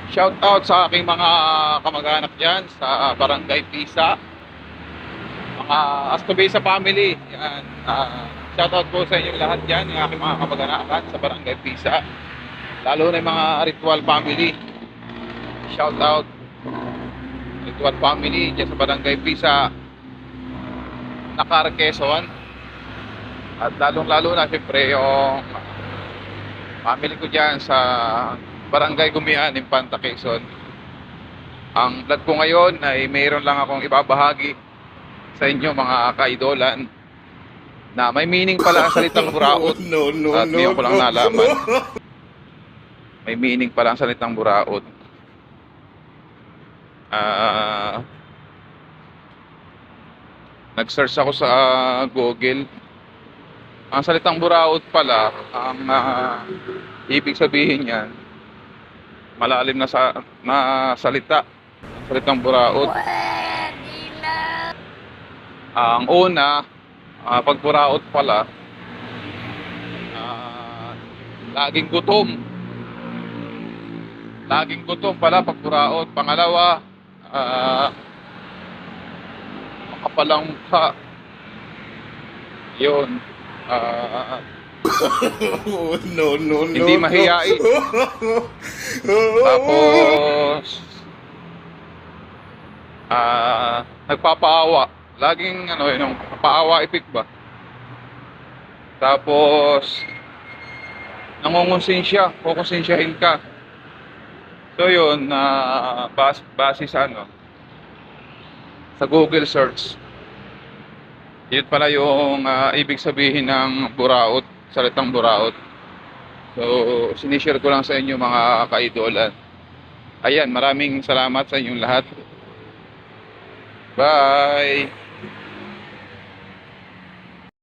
Shout out sa aking mga kamag-anak dyan sa Barangay Pisa, mga Astobesa family. Yan. Shout out po sa inyong lahat dyan, yung aking mga kamag-anak sa Barangay Pisa. Lalo na yung mga Ritual family. Shout out Ritual family dyan sa Barangay Pisa, Nakar, Quezon. At lalong-lalo na siyempre yung family ko dyan sa Barangay Gumian, Infanta, Quezon. Ang vlog ko ngayon ay mayroon lang akong ibabahagi sa inyo mga kaidolan na may meaning pala ang salitang buraot. At ngayon ko lang nalaman. May meaning pala ang salitang buraot. Nag-search ako sa Google. Ang salitang buraot pala, ang ibig sabihin niyan, malalim na salita. Ang salitang buraot. Ang una, pag buraot pala, laging gutom. Laging gutom pala pag buraot. Pangalawa, makapalang mukha. Yun. No. Hindi mahiyain. Tapos nagpapaawa. Laging yung paawa ipik ba. Tapos nangungonsensya, kukonsensyahin ka. So yun, base sa sa Google search. Yun pala yung ibig sabihin ng buraot, salitang buraot. So, sinishare ko lang sa inyo mga kaidolan. Ayan, maraming salamat sa inyong lahat. Bye!